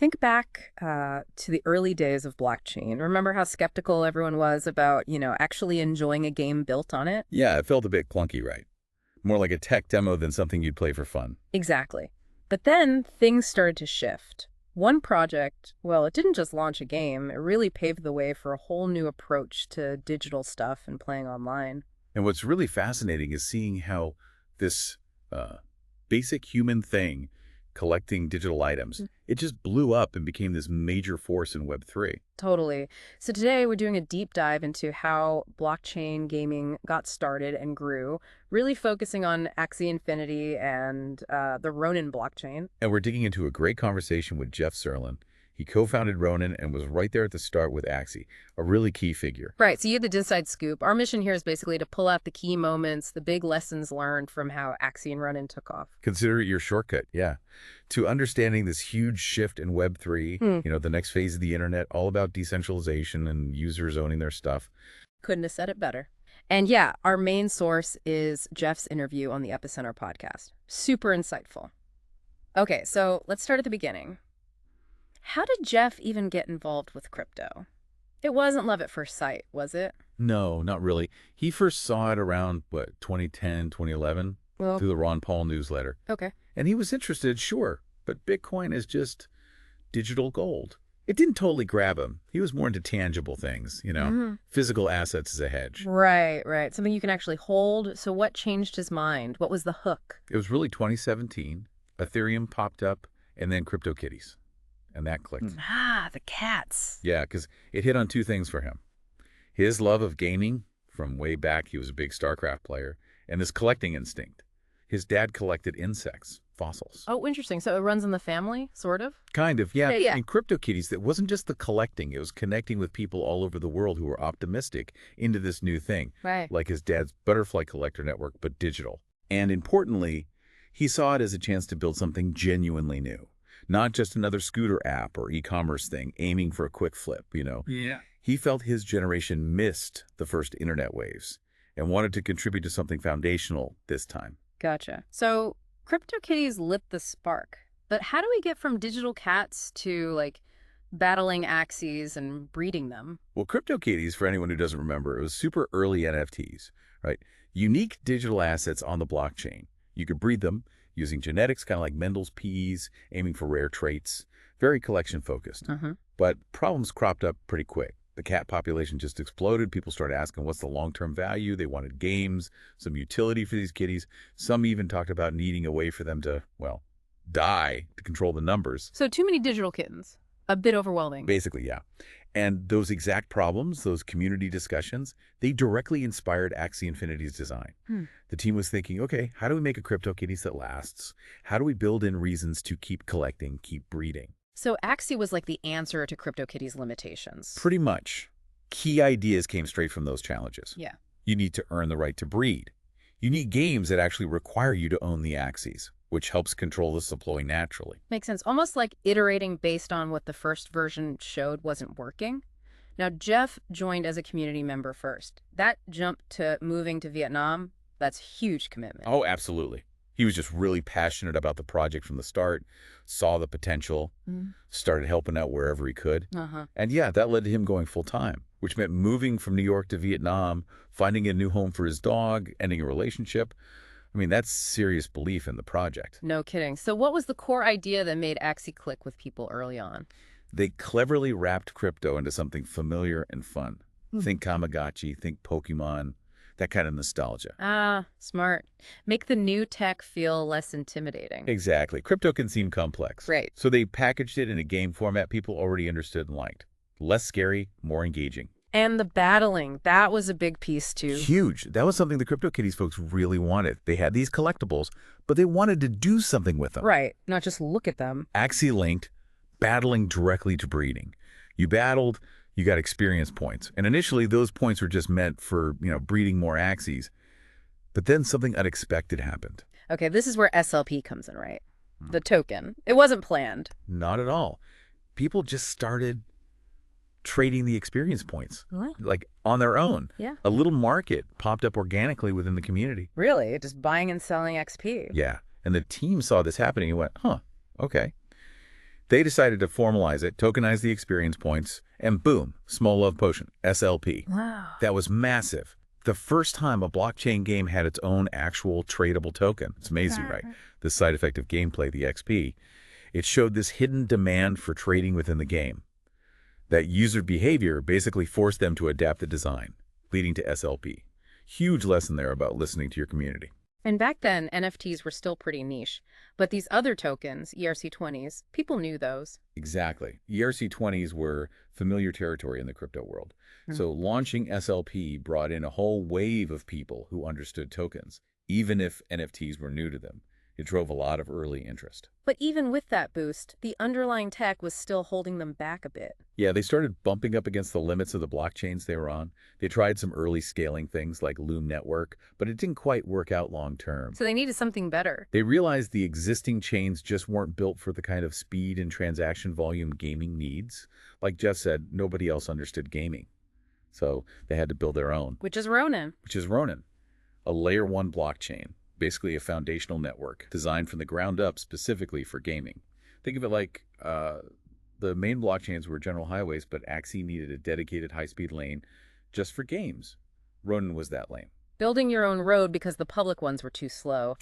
Think back to the early days of blockchain. Remember how skeptical everyone was about, actually enjoying a game built on it? Yeah, it felt a bit clunky, right? More like a tech demo than something you'd play for fun. Exactly. But then things started to shift. One project, well, it didn't just launch a game, it really paved the way for a whole new approach to digital stuff and playing online. And what's really fascinating is seeing how this basic human thing, collecting digital items, it just blew up and became this major force in Web3. Totally. So today we're doing a deep dive into how blockchain gaming got started and grew, really focusing on Axie Infinity and the Ronin blockchain. And we're digging into a great conversation with Jeff Zirlin. He co-founded Ronin and was right there at the start with Axie, a really key figure. Right, so you had the inside scoop. Our mission here is basically to pull out the key moments, the big lessons learned from how Axie and Ronin took off. Consider it your shortcut, yeah, to understanding this huge shift in Web3, the next phase of the internet, all about decentralization and users owning their stuff. Couldn't have said it better. And yeah, our main source is Jeff's interview on the Epicenter Podcast. Super insightful. Okay, so let's start at the beginning. How did Jeff even get involved with crypto? It wasn't love at first sight, was it? No, not really. He first saw it around, 2010, 2011, through the Ron Paul newsletter. Okay. And he was interested, sure, but Bitcoin is just digital gold. It didn't totally grab him. He was more into tangible things, physical assets as a hedge. Right. Something you can actually hold. So what changed his mind? What was the hook? It was really 2017. Ethereum popped up, and then CryptoKitties. And that clicked. The cats. Yeah, because it hit on two things for him. His love of gaming, from way back, he was a big StarCraft player, and this collecting instinct. His dad collected insects, fossils. Oh, interesting. So it runs in the family, sort of? Kind of, yeah. Yeah. In CryptoKitties, it wasn't just the collecting. It was connecting with people all over the world who were optimistic into this new thing. Right. Like his dad's butterfly collector network, but digital. And importantly, he saw it as a chance to build something genuinely new. Not just another scooter app or e-commerce thing aiming for a quick flip, Yeah. He felt his generation missed the first internet waves and wanted to contribute to something foundational this time. Gotcha. So CryptoKitties lit the spark. But how do we get from digital cats to, battling Axies and breeding them? Well, CryptoKitties, for anyone who doesn't remember, it was super early NFTs, right? Unique digital assets on the blockchain. You could breed them using genetics, kind of like Mendel's peas, aiming for rare traits, very collection-focused. But problems cropped up pretty quick. The cat population just exploded. People started asking what's the long-term value. They wanted games, some utility for these kitties. Some even talked about needing a way for them to, die to control the numbers. So too many digital kittens. A bit overwhelming. Basically, yeah. And those exact problems, those community discussions, they directly inspired Axie Infinity's design. The team was thinking, okay, how do we make a CryptoKitties that lasts? How do we build in reasons to keep collecting, keep breeding? So Axie was like the answer to CryptoKitties' limitations. Pretty much. Key ideas came straight from those challenges. Yeah. You need to earn the right to breed. You need games that actually require you to own the Axies, which helps control the supply naturally. Makes sense. Almost like iterating based on what the first version showed wasn't working. Now, Jeff joined as a community member first. That jump to moving to Vietnam, that's huge commitment. Oh, absolutely. He was just really passionate about the project from the start, saw the potential, started helping out wherever he could. And yeah, that led to him going full-time, which meant moving from New York to Vietnam, finding a new home for his dog, ending a relationship. I mean, that's serious belief in the project. No kidding. So what was the core idea that made Axie click with people early on? They cleverly wrapped crypto into something familiar and fun. Think Tamagotchi, think Pokemon, that kind of nostalgia. Ah, smart. Make the new tech feel less intimidating. Exactly. Crypto can seem complex. Right. So they packaged it in a game format people already understood and liked. Less scary, more engaging. And the battling, that was a big piece too. Huge. That was something the CryptoKitties folks really wanted. They had these collectibles, but they wanted to do something with them. Right, not just look at them. Axie linked, battling directly to breeding. You battled, you got experience points. And initially, those points were just meant for, breeding more Axies. But then something unexpected happened. Okay, this is where SLP comes in, right? The token. It wasn't planned. Not at all. People just started trading the experience points, like on their own. Yeah. A little market popped up organically within the community. Really? Just buying and selling XP. Yeah. And the team saw this happening and went, okay. They decided to formalize it, tokenize the experience points, and boom, Small Love Potion, SLP. Wow. That was massive. The first time a blockchain game had its own actual tradable token. It's amazing, right? The side effect of gameplay, the XP. It showed this hidden demand for trading within the game. That user behavior basically forced them to adapt the design, leading to SLP. Huge lesson there about listening to your community. And back then, NFTs were still pretty niche. But these other tokens, ERC20s, people knew those. Exactly. ERC20s were familiar territory in the crypto world. So launching SLP brought in a whole wave of people who understood tokens, even if NFTs were new to them. It drove a lot of early interest. But even with that boost, the underlying tech was still holding them back a bit. Yeah, they started bumping up against the limits of the blockchains they were on. They tried some early scaling things like Loom Network, but it didn't quite work out long term. So they needed something better. They realized the existing chains just weren't built for the kind of speed and transaction volume gaming needs. Like Jeff said, nobody else understood gaming. So they had to build their own. Which is Ronin. A layer 1 blockchain, basically a foundational network designed from the ground up specifically for gaming. Think of it like the main blockchains were general highways, but Axie needed a dedicated high-speed lane just for games. Ronin was that lane. Building your own road because the public ones were too slow.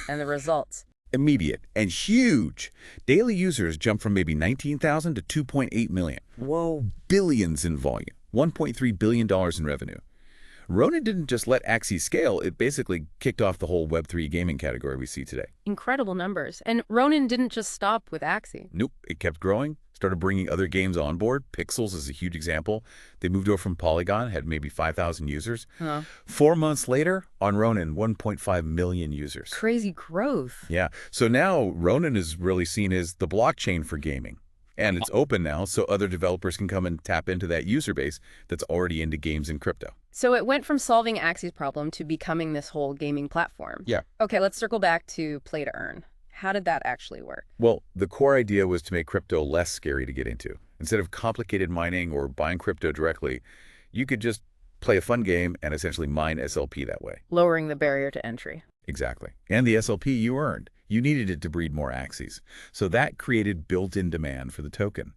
And the results? Immediate and huge. Daily users jumped from maybe 19,000 to 2.8 million. Whoa. Billions in volume. $1.3 billion in revenue. Ronin didn't just let Axie scale, it basically kicked off the whole Web3 gaming category we see today. Incredible numbers. And Ronin didn't just stop with Axie. Nope, it kept growing, started bringing other games on board. Pixels is a huge example. They moved over from Polygon, had maybe 5,000 users. 4 months later, on Ronin, 1.5 million users. Crazy growth. Yeah, so now Ronin is really seen as the blockchain for gaming. And it's open now, so other developers can come and tap into that user base that's already into games and crypto. So it went from solving Axie's problem to becoming this whole gaming platform. Yeah. Okay, let's circle back to play to earn. How did that actually work? Well, the core idea was to make crypto less scary to get into. Instead of complicated mining or buying crypto directly, you could just play a fun game and essentially mine SLP that way. Lowering the barrier to entry. Exactly. And the SLP you earned. You needed it to breed more Axies. So that created built-in demand for the token.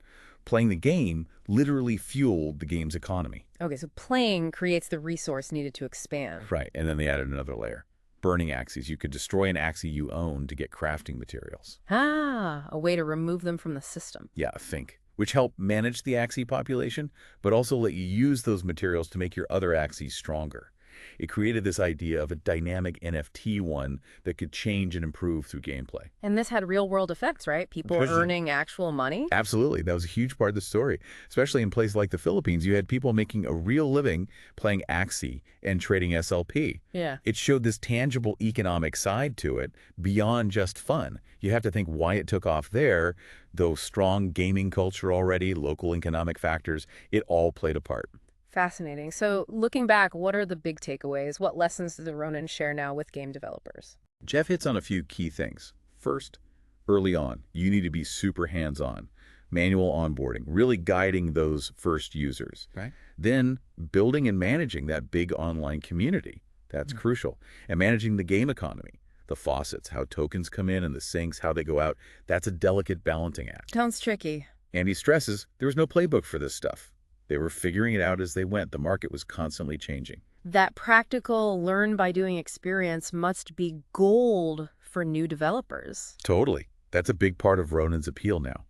Playing the game literally fueled the game's economy. Okay, so playing creates the resource needed to expand. Right, and then they added another layer. Burning Axies. You could destroy an Axie you own to get crafting materials. Ah, a way to remove them from the system. Yeah, think. Which helped manage the Axie population, but also let you use those materials to make your other Axies stronger. It created this idea of a dynamic NFT one that could change and improve through gameplay. And this had real-world effects, right? People earning actual money? Absolutely. That was a huge part of the story. Especially in places like the Philippines, you had people making a real living playing Axie and trading SLP. Yeah. It showed this tangible economic side to it beyond just fun. You have to think why it took off there, though strong gaming culture already, local economic factors, it all played a part. Fascinating. So looking back, what are the big takeaways? What lessons does Ronin share now with game developers? Jeff hits on a few key things. First, early on, you need to be super hands-on. Manual onboarding, really guiding those first users. Right. Then building and managing that big online community. That's crucial. And managing the game economy. The faucets, how tokens come in and the sinks, how they go out. That's a delicate balancing act. Sounds tricky. And he stresses there was no playbook for this stuff. They were figuring it out as they went. The market was constantly changing. That practical learn-by-doing experience must be gold for new developers. Totally. That's a big part of Ronin's appeal now.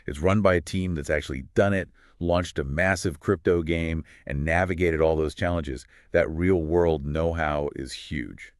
It's run by a team that's actually done it, launched a massive crypto game, and navigated all those challenges. That real-world know-how is huge.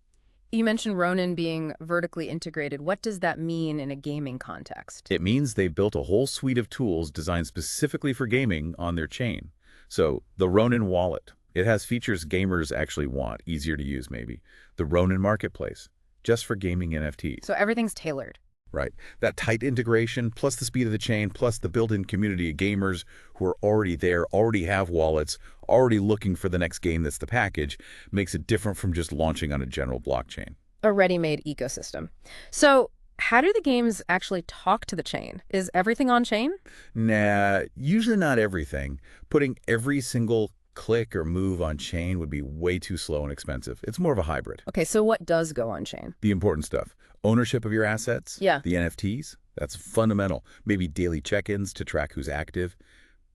You mentioned Ronin being vertically integrated. What does that mean in a gaming context? It means they've built a whole suite of tools designed specifically for gaming on their chain. So the Ronin wallet, it has features gamers actually want, easier to use maybe. The Ronin marketplace, just for gaming NFTs. So everything's tailored. Right. That tight integration, plus the speed of the chain, plus the built-in community of gamers who are already there, already have wallets, already looking for the next game that's the package, makes it different from just launching on a general blockchain. A ready-made ecosystem. So how do the games actually talk to the chain? Is everything on chain? Nah, usually not everything. Putting every single click or move on chain would be way too slow and expensive. It's more of a hybrid. Okay, so what does go on chain? The important stuff. Ownership of your assets. Yeah. The NFTs. That's fundamental. Maybe daily check-ins to track who's active.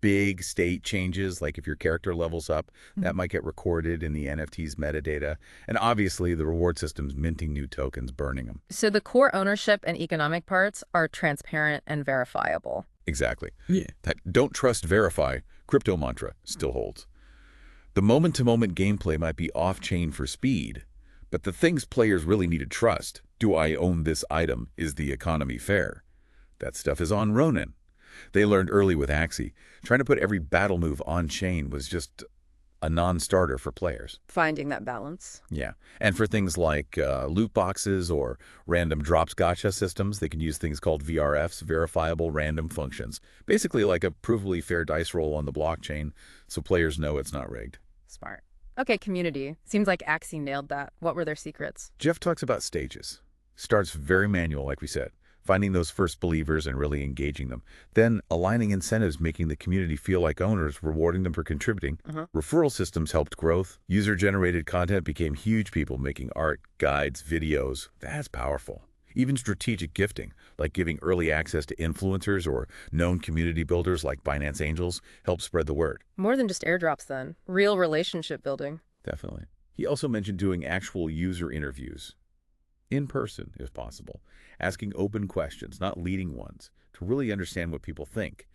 Big state changes, like if your character levels up, that might get recorded in the NFT's metadata. And obviously, the reward system's minting new tokens, burning them. So the core ownership and economic parts are transparent and verifiable. Exactly. Yeah. That don't trust, verify crypto mantra still holds. The moment-to-moment gameplay might be off-chain for speed, but the things players really need to trust, do I own this item? Is the economy fair? That stuff is on Ronin. They learned early with Axie. Trying to put every battle move on-chain was just a non-starter for players. Finding that balance. Yeah. And for things like loot boxes or random drops gotcha systems, they can use things called VRFs, verifiable random functions. Basically like a provably fair dice roll on the blockchain, so players know it's not rigged. Smart. Okay, community. Seems like Axie nailed that. What were their secrets? Jeff talks about stages. Starts very manual, like we said. Finding those first believers and really engaging them. Then aligning incentives, making the community feel like owners, rewarding them for contributing. Referral systems helped growth. User-generated content became huge. People making art, guides, videos. That's powerful. Even strategic gifting, like giving early access to influencers or known community builders like Binance Angels, helped spread the word. More than just airdrops then. Real relationship building. Definitely. He also mentioned doing actual user interviews. In person, if possible. Asking open questions, not leading ones, to really understand what people think.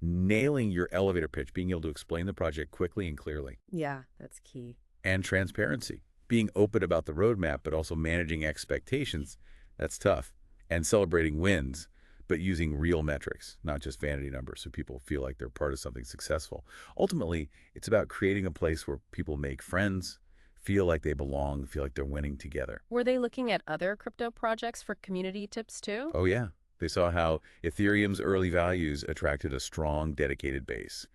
Nailing your elevator pitch, being able to explain the project quickly and clearly. Yeah, that's key. And transparency. Being open about the roadmap, but also managing expectations. That's tough. And celebrating wins, but using real metrics, not just vanity numbers, so people feel like they're part of something successful. Ultimately, it's about creating a place where people make friends, feel like they belong, feel like they're winning together. Were they looking at other crypto projects for community tips too? Oh yeah. They saw how Ethereum's early values attracted a strong, dedicated base.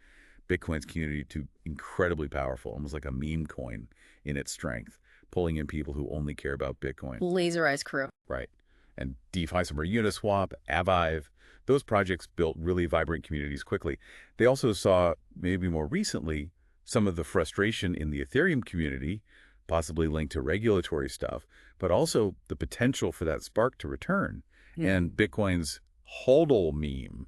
Bitcoin's community too incredibly powerful, almost like a meme coin in its strength, pulling in people who only care about Bitcoin. Laserized crew. Right. And DeFi, some are Uniswap, Avive. Those projects built really vibrant communities quickly. They also saw, maybe more recently, some of the frustration in the Ethereum community, possibly linked to regulatory stuff, but also the potential for that spark to return. And Bitcoin's HODL meme,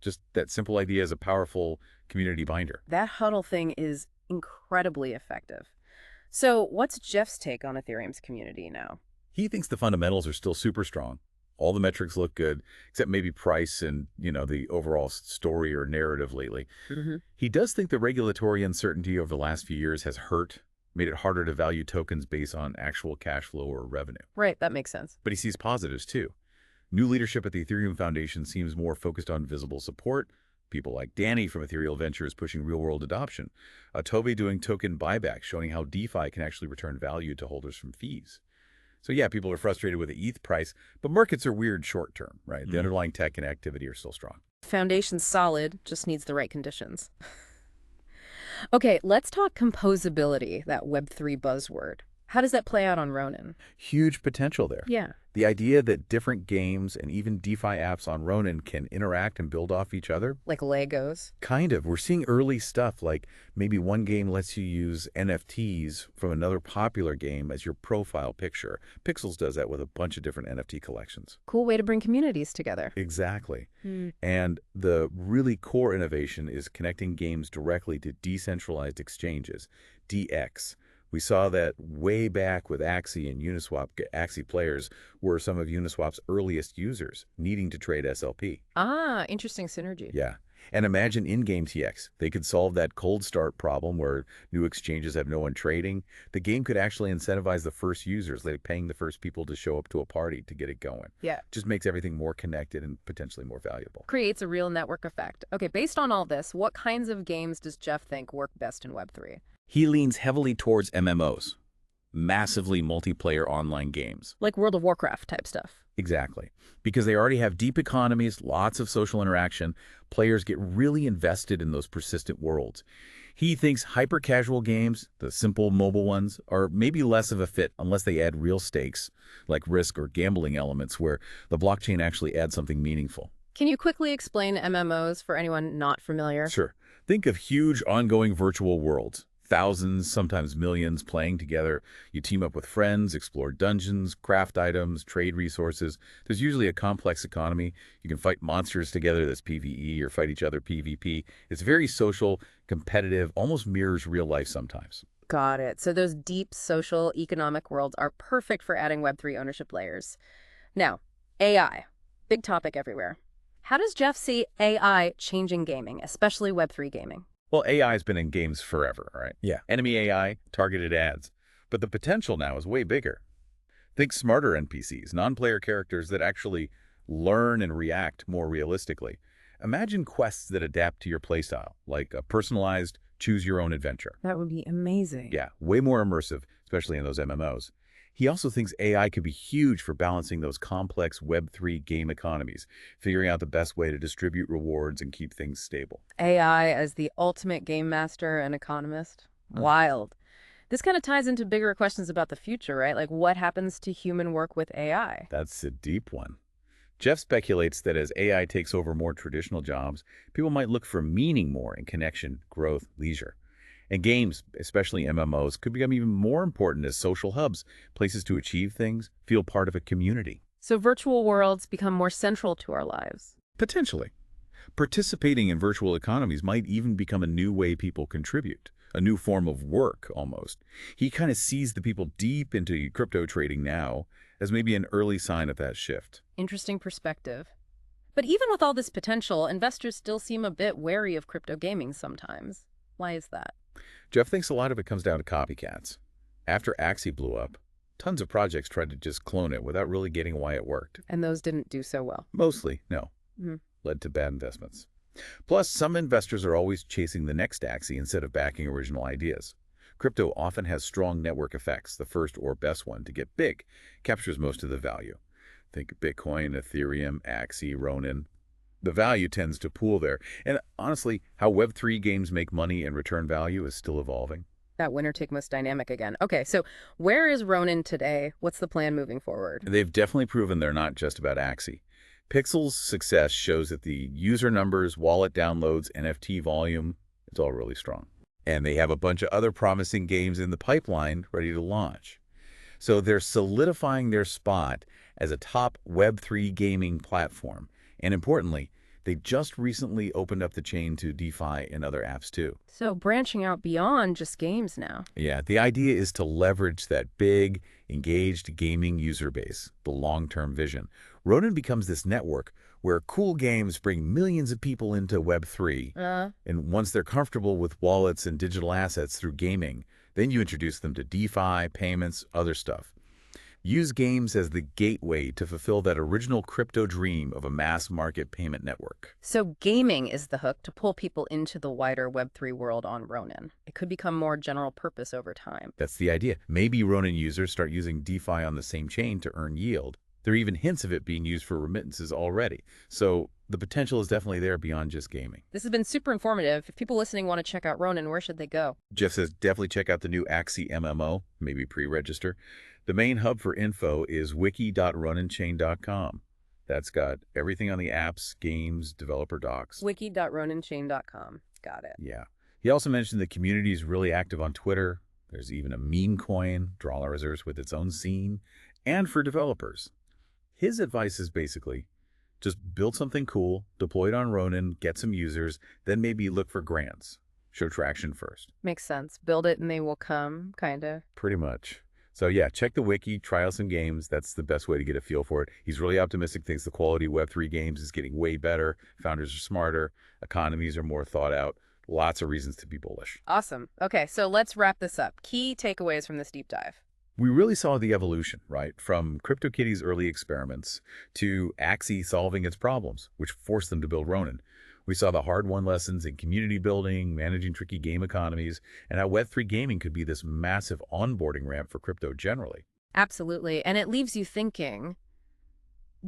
just that simple idea as a powerful community binder. That huddle thing is incredibly effective. So what's Jeff's take on Ethereum's community now? He thinks the fundamentals are still super strong. All the metrics look good, except maybe price and, the overall story or narrative lately. He does think the regulatory uncertainty over the last few years has made it harder to value tokens based on actual cash flow or revenue. Right, that makes sense. But he sees positives too. New leadership at the Ethereum Foundation seems more focused on visible support. People like Danny from Ethereal Ventures pushing real-world adoption. Tove doing token buybacks, showing how DeFi can actually return value to holders from fees. So yeah, people are frustrated with the ETH price, but markets are weird short-term, right? The underlying tech and activity are still strong. Foundation's solid, just needs the right conditions. Okay, let's talk composability, that Web3 buzzword. How does that play out on Ronin? Huge potential there. Yeah. The idea that different games and even DeFi apps on Ronin can interact and build off each other. Like Legos? Kind of. We're seeing early stuff like maybe one game lets you use NFTs from another popular game as your profile picture. Pixels does that with a bunch of different NFT collections. Cool way to bring communities together. Exactly. And the really core innovation is connecting games directly to decentralized exchanges, DX. We saw that way back with Axie and Uniswap. Axie players were some of Uniswap's earliest users, needing to trade SLP. Ah, interesting synergy. Yeah. And imagine in-game TX. They could solve that cold start problem where new exchanges have no one trading. The game could actually incentivize the first users, like paying the first people to show up to a party to get it going. Yeah. Just makes everything more connected and potentially more valuable. Creates a real network effect. Okay, based on all this, what kinds of games does Jeff think work best in Web3? He leans heavily towards MMOs, massively multiplayer online games. Like World of Warcraft type stuff. Exactly. Because they already have deep economies, lots of social interaction. Players get really invested in those persistent worlds. He thinks hyper-casual games, the simple mobile ones, are maybe less of a fit unless they add real stakes, like risk or gambling elements where the blockchain actually adds something meaningful. Can you quickly explain MMOs for anyone not familiar? Sure. Think of huge ongoing virtual worlds. Thousands, sometimes millions, playing together. You team up with friends, explore dungeons, craft items, trade resources. There's usually a complex economy. You can fight monsters together, that's PvE, or fight each other, PvP. It's very social, competitive, almost mirrors real life sometimes. Got it. So those deep social, economic worlds are perfect for adding Web3 ownership layers. Now, AI. Big topic everywhere. How does Jeff see AI changing gaming, especially Web3 gaming? Well, AI has been in games forever, right? Yeah. Enemy AI, targeted ads. But the potential now is way bigger. Think smarter NPCs, non-player characters that actually learn and react more realistically. Imagine quests that adapt to your playstyle, like a personalized choose-your-own adventure. That would be amazing. Yeah, way more immersive, especially in those MMOs. He also thinks AI could be huge for balancing those complex Web3 game economies, figuring out the best way to distribute rewards and keep things stable. AI as the ultimate game master and economist? Wild. This kind of ties into bigger questions about the future, right? Like what happens to human work with AI? That's a deep one. Jeff speculates that as AI takes over more traditional jobs, people might look for meaning more in connection, growth, leisure. And games, especially MMOs, could become even more important as social hubs, places to achieve things, feel part of a community. So virtual worlds become more central to our lives. Potentially. Participating in virtual economies might even become a new way people contribute, a new form of work almost. He kind of sees the people deep into crypto trading now as maybe an early sign of that shift. Interesting perspective. But even with all this potential, investors still seem a bit wary of crypto gaming sometimes. Why is that? Jeff thinks a lot of it comes down to copycats. After Axie blew up, tons of projects tried to just clone it without really getting why it worked. And those didn't do so well. Mostly, no. Led to bad investments. Plus, some investors are always chasing the next Axie instead of backing original ideas. Crypto often has strong network effects. The first or best one to get big captures most of the value. Think Bitcoin, Ethereum, Axie, Ronin. The value tends to pool there. And honestly, how Web3 games make money and return value is still evolving. That winner-take-most dynamic again. Okay, so where is Ronin today? What's the plan moving forward? They've definitely proven they're not just about Axie. Pixel's success shows that the user numbers, wallet downloads, NFT volume, it's all really strong. And they have a bunch of other promising games in the pipeline ready to launch. So they're solidifying their spot as a top Web3 gaming platform. And importantly, they just recently opened up the chain to DeFi and other apps too. So branching out beyond just games now. Yeah, the idea is to leverage that big, engaged gaming user base, the long-term vision. Ronin becomes this network where cool games bring millions of people into Web3. And once they're comfortable with wallets and digital assets through gaming, then you introduce them to DeFi, payments, other stuff. Use games as the gateway to fulfill that original crypto dream of a mass market payment network. So gaming is the hook to pull people into the wider Web3 world on Ronin. It could become more general purpose over time. That's the idea. Maybe Ronin users start using DeFi on the same chain to earn yield. There are even hints of it being used for remittances already. So the potential is definitely there beyond just gaming. This has been super informative. If people listening want to check out Ronin, where should they go? Jeff says definitely check out the new Axie MMO, maybe pre-register. The main hub for info is wiki.roninchain.com. That's got everything on the apps, games, developer docs. wiki.roninchain.com. Got it. Yeah. He also mentioned the community is really active on Twitter. There's even a meme coin, Dollarizers, with its own scene, and for developers. His advice is basically just build something cool, deploy it on Ronin, get some users, then maybe look for grants. Show traction first. Makes sense. Build it and they will come, kind of. Pretty much. So yeah, check the wiki, try out some games. That's the best way to get a feel for it. He's really optimistic, thinks the quality of Web3 games is getting way better. Founders are smarter. Economies are more thought out. Lots of reasons to be bullish. Awesome. Okay, so let's wrap this up. Key takeaways from this deep dive. We really saw the evolution, right? From CryptoKitties' early experiments to Axie solving its problems, which forced them to build Ronin. We saw the hard-won lessons in community building, managing tricky game economies, and how Web3 gaming could be this massive onboarding ramp for crypto generally. Absolutely. And it leaves you thinking,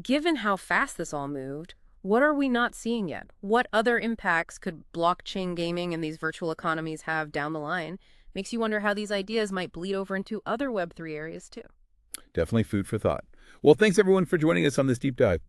given how fast this all moved, what are we not seeing yet? What other impacts could blockchain gaming and these virtual economies have down the line? Makes you wonder how these ideas might bleed over into other Web3 areas too. Definitely food for thought. Well, thanks everyone for joining us on this deep dive.